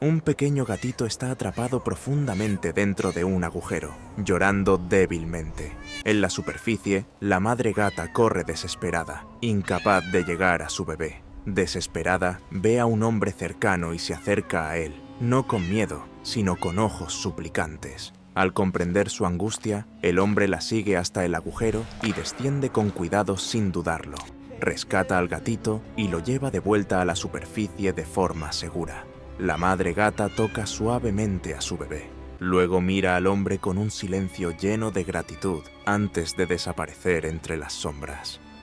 Un pequeño gatito está atrapado profundamente dentro de un agujero, llorando débilmente. En la superficie, la madre gata corre desesperada, incapaz de llegar a su bebé. Desesperada, ve a un hombre cercano y se acerca a él, no con miedo, sino con ojos suplicantes. Al comprender su angustia, el hombre la sigue hasta el agujero y desciende con cuidado sin dudarlo. Rescata al gatito y lo lleva de vuelta a la superficie de forma segura. La madre gata toca suavemente a su bebé. Luego mira al hombre con un silencio lleno de gratitud antes de desaparecer entre las sombras.